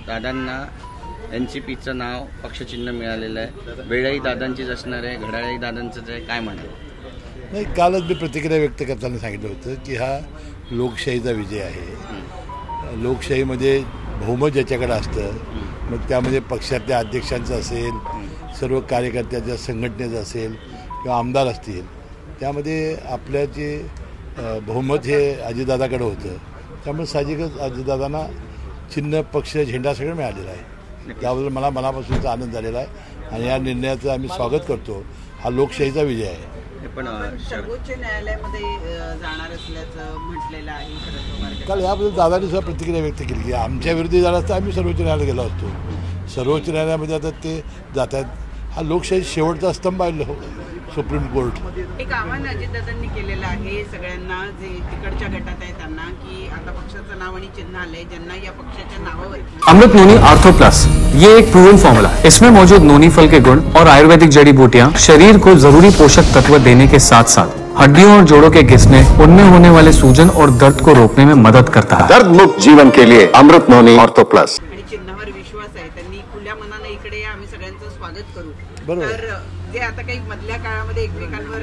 दादांना NCPचं नाव पक्षचिन्ह मिळालेलं आहे. वेळही दादांचीच असणार आहे, घड्याळही दादांचंच आहे, काय म्हणतो? नाही, कालच मी प्रतिक्रिया व्यक्त करताना सांगितलं होतं की हा लोकशाहीचा विजय आहे. लोकशाहीमध्ये बहुमत ज्याच्याकडे असतं, मग त्यामध्ये पक्षातल्या अध्यक्षांचं असेल, सर्व कार्यकर्त्याच्या संघटनेचं असेल किंवा आमदार असतील, त्यामध्ये आपल्या जे बहुमत हे अजितदादाकडे होतं. त्यामुळे साहजिकच अजितदादांना चिन्ह, पक्ष, झेंडा सगळं मिळालेलं आहे. त्याबद्दल मला मनापासूनचा आनंद झालेला आहे आणि या निर्णयाचं आम्ही स्वागत करतो. हा लोकशाहीचा विजय आहे. पण सर्वोच्च न्यायालयामध्ये जाणार असल्याचं म्हटलेलं आहे. काल याबद्दल दादांनी सुद्धा प्रतिक्रिया व्यक्त केली की आमच्या विरोधी झाला असता आम्ही सर्वोच्च न्यायालयात गेलो असतो. सर्वोच्च न्यायालयामध्ये आता ते जात आहेत. हा लोकशाही शेवटचा स्तंभ आहे सुप्रीम कोर्ट. एक आव्हान अजितदादांनी केलेलं आहे सगळ्यांना, जे तिकडच्या गटात आहे त्यांना, की आता पक्षाचं नाव आणि चिन्ह आलंय, ज्यांना या पक्षाच्या नावावर अमृत नोनी आर्थो प्लस, ये एक प्रूवन फॉर्मूला है. इसमें मौजूद नोनी फल के गुण और आयुर्वेदिक जड़ी बूटियां शरीर को जरूरी पोषक तत्व देने के साथ साथ हड्डियों और जोड़ों के घिसने, उनमें होने वाले सूजन और दर्द को रोकने में मदद करता है. दर्द मुक्त जीवन के लिए अमृत नोनी आर्थो प्लस. आणि चिन्हावर विश्वास आहे. त्यांनी खुल्या मनाने इकडे या, आम्ही सगळ्यांचं स्वागत करू. बरोबर. तर जे आता काही मधल्या काळामध्ये एकमेकांवर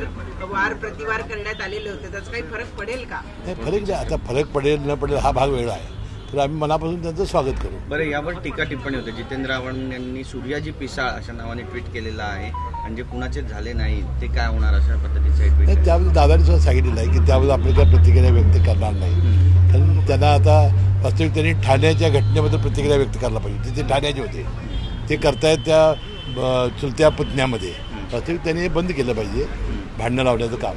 वार प्रतिवार करण्यात आलेले होते, त्याचा काही फरक पडेल का? नाही, फरक नाही. आता फरक पडेल न पडेल हा भाग वेगळा आहे. तर आम्ही मनापासून त्यांचं स्वागत करू. बरं, यावर टीका टिप्पणी होते. जितेंद्र आव्हाड यांनी सूर्याजी पिसाळ अशा नावाने ट्विट केलेलं आहे, म्हणजे कुणाचे झाले नाही ते काय होणार अशा पद्धतीचं ट्विट. नाही, त्याबद्दल दादांनी सुद्धा सांगितलेलं आहे की त्याबद्दल आपली काय प्रतिक्रिया व्यक्त करणार नाही. कारण त्यांना आता वास्तविक त्यांनी ठाण्याच्या घटनेबद्दल प्रतिक्रिया व्यक्त करायला पाहिजे. ते ठाण्याचे होते, ते करतायत त्या चुलत्या पुतण्यामध्ये. वास्तविक त्यांनी हे बंद केलं पाहिजे भांडणं लावण्याचं काम.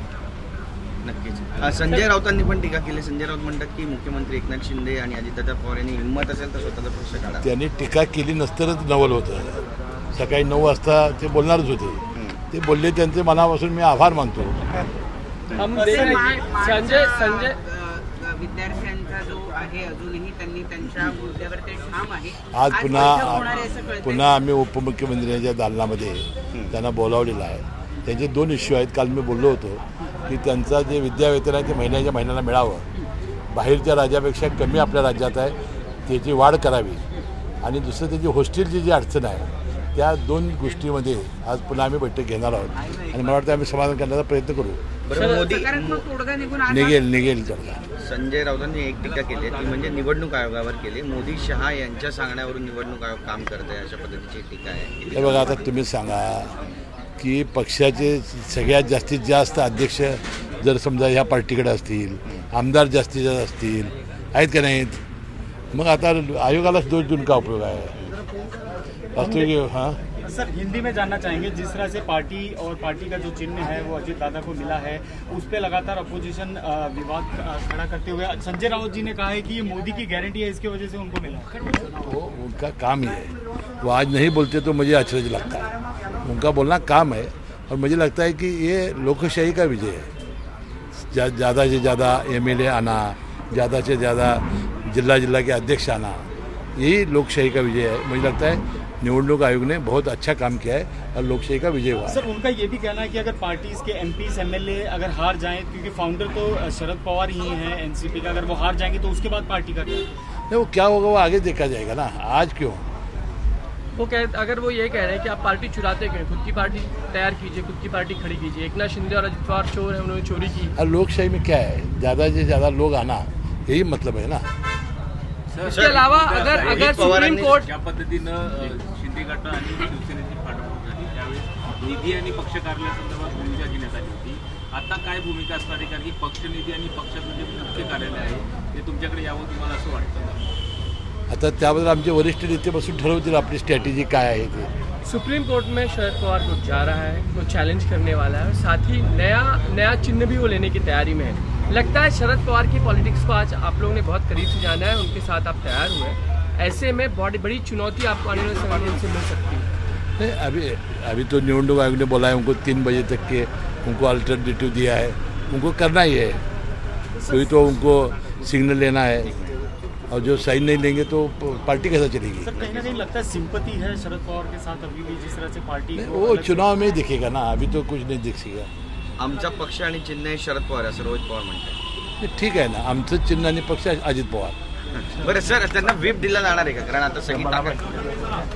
नक्कीच. संजय राऊतांनी पण टीका केली. संजय राऊत म्हणतात की मुख्यमंत्री एकनाथ शिंदे आणि अजितदादा पवार यांनी हिंमत असेल तर स्वतःचा पक्ष काढा. त्यांनी टीका केली नसतंच नवल होतं. सकाळी 9 वाजता ते बोलणारच होते. ते बोलले, त्यांचे मनापासून मी आभार मानतो. संजय विद्यार्थ्यांचा जो आहे अजूनही त्यांनी त्यांच्या मुद्द्यावर ते ठाम आहे. आज पुन्हा आम्ही उपमुख्यमंत्र्यांच्या दालनामध्ये त्यांना बोलावलेलं आहे. त्यांचे 2 इश्यू आहेत. काल मी बोललो होतो की त्यांचा जे विद्यावेतन आहे ते महिन्याला मिळावं, बाहेरच्या राज्यापेक्षा कमी आपल्या राज्यात आहे त्याची वाढ करावी, आणि दुसरं त्याची हॉस्टेलची जी अडचण आहे त्या 2 गोष्टीमध्ये आज पुन्हा आम्ही बैठक घेणार आहोत आणि मला वाटतं आम्ही समाधान करण्याचा प्रयत्न करू. निघेल. संजय राऊतांनी एक टीका केली ती म्हणजे निवडणूक आयोगावर केली. मोदी शहा यांच्या सांगण्यावरून निवडणूक आयोग काम करत आहे अशा पद्धतीची टीका आहे. हे बघा, आता तुम्ही सांगा की पक्षाचे सगळ्यात जास्तीत जास्त अध्यक्ष जर समजा ह्या पार्टीकडे असतील, आमदार जास्तीत जास्त असतील, आहेत का नाहीत, मग आता आयोगालाच दोष देऊन का उपयोग आहे? वास्तविक. हाँ सर, हिंदी में जानना चाहेंगे, जिस तरह से पार्टी और पार्टी का जो चिन्ह है वो अजित दादा को मिला है, उस पर लगातार अपोजिशन विवाद खड़ा करते हुए संजय राउत जी ने कहा है कि ये मोदी की गारंटी है, इसकी वजह से उनको मिला. वो उनका काम ही है. वो आज नहीं बोलते तो मुझे आश्चर्य लगता है. उनका बोलना काम है और मुझे लगता है कि ये लोकशाही का विजय है. ज़्यादा से ज़्यादा MLA आना, ज़्यादा से ज़्यादा जिला के अध्यक्ष आना, यही लोकशाही का विजय है. मुझे लगता है निवडणूक आयोग ने बहुत अच्छा काम किया है और लोकशाही का विजय हुआ है. सर, उनका ये भी कहना है कि अगर पार्टीज के MPs MLA अगर हार जाएं, क्योंकि फाउंडर तो शरद पवार ही हैं NCP का, अगर वो हार जाएंगे तो उसके बाद पार्टी का क्या? नहीं, वो क्या होगा वो आगे देखा जाएगा ना. आज क्यों? अगर वो ये कह रहे हैं कि आप पार्टी चुराते क्यों, खुद की पार्टी तैयार कीजिए, खुद की पार्टी खड़ी कीजिए. एकनाथ शिंदे और अजित पवार चोर है, उन्होंने चोरी की. और लोकशाही में क्या है, ज़्यादा से ज़्यादा लोग आना, यही मतलब है ना. इसके अलावा अगर सुप्रीम कोर्ट ज्या पद्धतीनं शिंदे गट आणि शिवसेनेची फाटाफूट झाली, त्यावेळी निधी आणि पक्ष कार्यालयासंदर्भात भूमिका घेण्यात आली होती. आता काय भूमिका असणार आहे? कारण की पक्षनिधी आणि पक्षाचं जे मुख्य कार्यालय आहे ते तुमच्याकडे यावं, तुम्हाला असं वाटतं? आता त्याबद्दल आमचे वरिष्ठ नेते बसून ठरवतील आपली स्ट्रॅटेजी काय आहे ते. सुप्रीम कोर्ट में शरद पवार को जा रहा है, वो चैलेंज करने वाला है, और साथ ही नया चिन्ह भी वो लेने की तैयारी में है. लगता है शरद पवार की पॉलिटिक्स को आज आप लोगों ने बहुत करीब से जाना है, उनके साथ आप तैयार हुए हैं. ऐसे में बहुत बड़ी चुनौती आपको आने वाले समय में उनसे मिल सकती है. नहीं, अभी तो निवडणूक आयोग ने बोला है उनको 3 बजे तक के उनको अल्टरनेटिव दिया है, उनको करना ही है. कोई तो उनको सिग्नल लेना है, और जो साइन नहीं लेंगे तो पार्टी कैसा चलेगी? सर, कहीं ना कहीं लगता है सिंपैथी है शरद पवार के साथ अभी भी, जिस तरह से पार्टी वो चुनाव में ही दिखेगा ना, अभी तो कुछ नहीं दिखेगा. आमचा पक्ष आणि चिन्ह शरद पवार असं रोहित पवार म्हणतात. ठीक आहे ना, आमचं चिन्ह आणि पक्ष अजित पवार. बरं सर, त्यांना व्हीप दिला जाणार आहे का? कारण आता सगळी ताकद